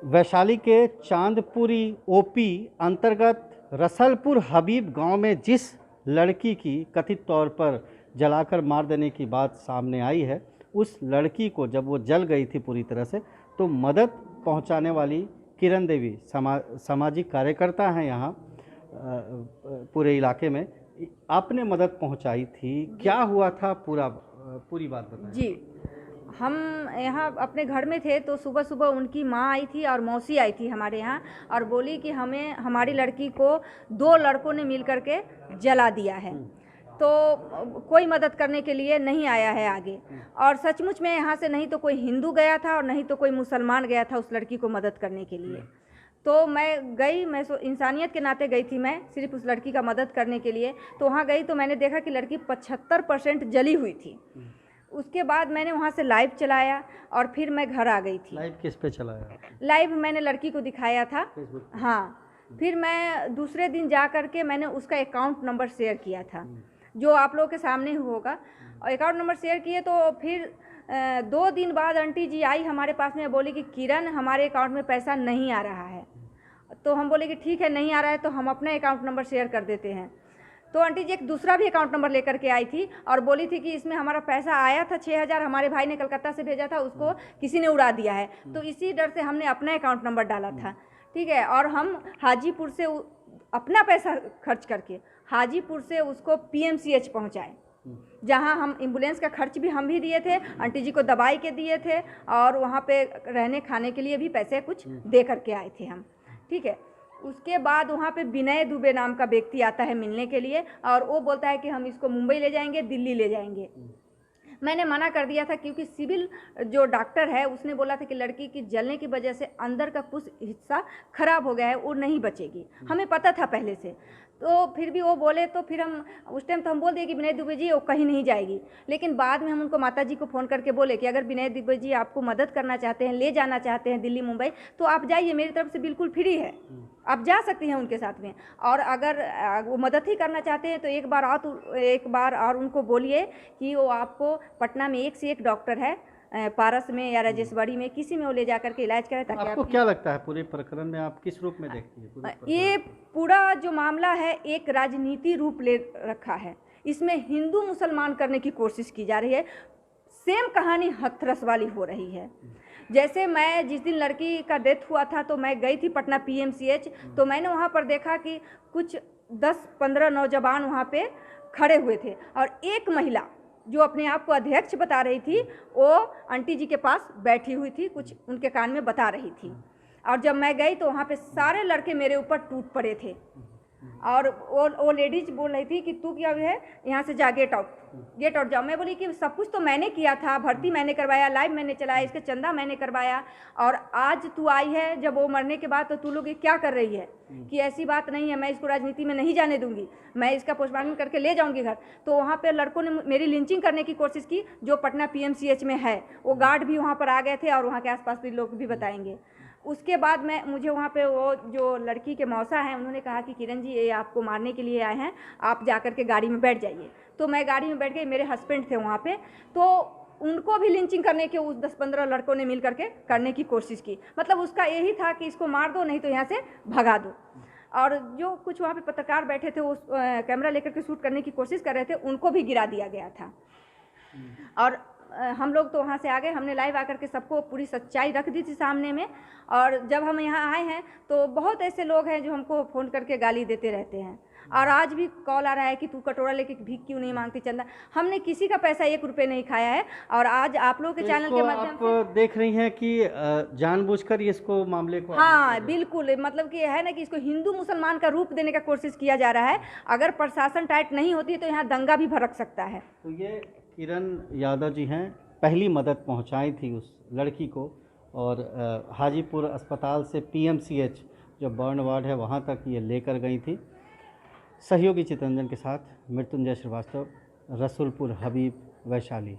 वैशाली के चांदपुरी ओपी अंतर्गत रसलपुर हबीब गांव में जिस लड़की की कथित तौर पर जलाकर मार देने की बात सामने आई है, उस लड़की को जब वो जल गई थी पूरी तरह से, तो मदद पहुंचाने वाली किरण देवी सामाजिक कार्यकर्ता हैं यहाँ पूरे इलाके में, आपने मदद पहुंचाई थी। क्या हुआ था, पूरी बात बताएं। जी, हम यहाँ अपने घर में थे तो सुबह सुबह उनकी माँ आई थी और मौसी आई थी हमारे यहाँ और बोली कि हमें हमारी लड़की को 2 लड़कों ने मिल करके जला दिया है, तो कोई मदद करने के लिए नहीं आया है आगे। और सचमुच में यहाँ से नहीं तो कोई हिंदू गया था और नहीं तो कोई मुसलमान गया था उस लड़की को मदद करने के लिए। तो मैं गई, मैं इंसानियत के नाते गई थी, मैं सिर्फ उस लड़की का मदद करने के लिए। तो वहाँ गई तो मैंने देखा कि लड़की 75% जली हुई थी। उसके बाद मैंने वहाँ से लाइव चलाया और फिर मैं घर आ गई थी। लाइव किस पे चलाया? लाइव मैंने लड़की को दिखाया था, हाँ। फिर मैं दूसरे दिन जा कर के मैंने उसका अकाउंट नंबर शेयर किया था, जो आप लोगों के सामने ही होगा। और अकाउंट नंबर शेयर किए तो फिर 2 दिन बाद आंटी जी आई हमारे पास में, बोली कि किरण हमारे अकाउंट में पैसा नहीं आ रहा है। तो हम बोले कि ठीक है, नहीं आ रहा है तो हम अपना अकाउंट नंबर शेयर कर देते हैं। तो आंटी जी एक दूसरा भी अकाउंट नंबर लेकर के आई थी और बोली थी कि इसमें हमारा पैसा आया था 6000, हमारे भाई ने कलकत्ता से भेजा था, उसको किसी ने उड़ा दिया है। तो इसी डर से हमने अपना अकाउंट नंबर डाला था, ठीक है। और हम हाजीपुर से अपना पैसा खर्च करके हाजीपुर से उसको PMCH पहुंचाए, जहां हम एम्बुलेंस का खर्च भी हम भी दिए थे, आंटी जी को दवाई के दिए थे और वहां पे रहने खाने के लिए भी पैसे कुछ दे करके आए थे हम, ठीक है। उसके बाद वहाँ पे विनय दुबे नाम का व्यक्ति आता है मिलने के लिए और वो बोलता है कि हम इसको मुंबई ले जाएंगे, दिल्ली ले जाएंगे। मैंने मना कर दिया था क्योंकि सिविल जो डॉक्टर है उसने बोला था कि लड़की की जलने की वजह से अंदर का कुछ हिस्सा खराब हो गया है, वो नहीं बचेगी। हमें पता था पहले से, तो फिर भी वो बोले तो फिर हम उस टाइम तो हम बोल दिए कि विनय दुबे जी वो कहीं नहीं जाएगी। लेकिन बाद में हम उनको माता जी को फ़ोन करके बोले कि अगर विनय दुबे जी आपको मदद करना चाहते हैं, ले जाना चाहते हैं दिल्ली मुंबई, तो आप जाइए, मेरी तरफ से बिल्कुल फ्री है, आप जा सकती हैं उनके साथ में। और अगर वो मदद ही करना चाहते हैं तो एक बार और उनको बोलिए कि वो आपको पटना में एक से एक डॉक्टर है, पारस में या राजेशवाड़ी में, किसी में वो ले जाकर के इलाज करें। ताकि आपको क्या लगता है पूरे प्रकरण में आप किस रूप में देखती है? ये पूरा जो मामला है एक राजनीति रूप ले रखा है, इसमें हिंदू मुसलमान करने की कोशिश की जा रही है। सेम कहानी हथरस वाली हो रही है। जैसे मैं जिस दिन लड़की का डेथ हुआ था तो मैं गई थी पटना PMCH, तो मैंने वहाँ पर देखा कि कुछ 10-15 नौजवान वहाँ पे खड़े हुए थे और एक महिला जो अपने आप को अध्यक्ष बता रही थी, वो आंटी जी के पास बैठी हुई थी, कुछ उनके कान में बता रही थी। और जब मैं गई तो वहाँ पे सारे लड़के मेरे ऊपर टूट पड़े थे और वो लेडीज बोल रही थी कि तू क्या है, यहाँ से जा, गेट आउट जाओ। मैं बोली कि सब कुछ तो मैंने किया था, भर्ती मैंने करवाया, लाइव मैंने चलाया, इसका चंदा मैंने करवाया, और आज तू आई है जब वो मरने के बाद तो तू लोग ये क्या कर रही है कि ऐसी बात नहीं है, मैं इसको राजनीति में नहीं जाने दूंगी, मैं इसका पोस्टमार्टम करके ले जाऊंगी घर। तो वहाँ पे लड़कों ने मेरी लिंचिंग करने की कोशिश की, जो पटना PMCH में है, वो गार्ड भी वहाँ पर आ गए थे और वहाँ के आसपास भी लोग भी बताएंगे। उसके बाद मुझे वहाँ पे वो जो लड़की के मौसा हैं उन्होंने कहा कि किरण जी ये आपको मारने के लिए आए हैं, आप जाकर के गाड़ी में बैठ जाइए। तो मैं गाड़ी में बैठ गई, मेरे हस्बैंड थे वहाँ पे, तो उनको भी लिंचिंग करने के उस 10-15 लड़कों ने मिल करके करने की कोशिश की। मतलब उसका यही था कि इसको मार दो, नहीं तो यहाँ से भगा दो। और जो कुछ वहाँ पे पत्रकार बैठे थे वो कैमरा लेकर के शूट करने की कोशिश कर रहे थे, उनको भी गिरा दिया गया था। और हम लोग तो वहाँ से आ गए, हमने लाइव आकर के सबको पूरी सच्चाई रख दी थी सामने में। और जब हम यहाँ आए हैं तो बहुत ऐसे लोग हैं जो हमको फ़ोन करके गाली देते रहते हैं, और आज भी कॉल आ रहा है कि तू कटोरा लेके भीख क्यों नहीं मांगती चंदा। हमने किसी का पैसा 1 रुपये नहीं खाया है। और आज आप लोगों के चैनल के माध्यम से आप देख रही हैं कि जानबूझकर इसको मामले को, हाँ बिल्कुल, मतलब कि है ना कि इसको हिंदू मुसलमान का रूप देने का कोशिश किया जा रहा है। अगर प्रशासन टाइट नहीं होती तो यहाँ दंगा भी भड़क सकता है। तो ये किरण यादव जी हैं, पहली मदद पहुंचाई थी उस लड़की को, और हाजीपुर अस्पताल से PMCH जो बर्न वार्ड है वहां तक ये लेकर गई थी। सहयोगी चितरंजन के साथ मृत्युंजय श्रीवास्तव, रसूलपुर हबीब, वैशाली।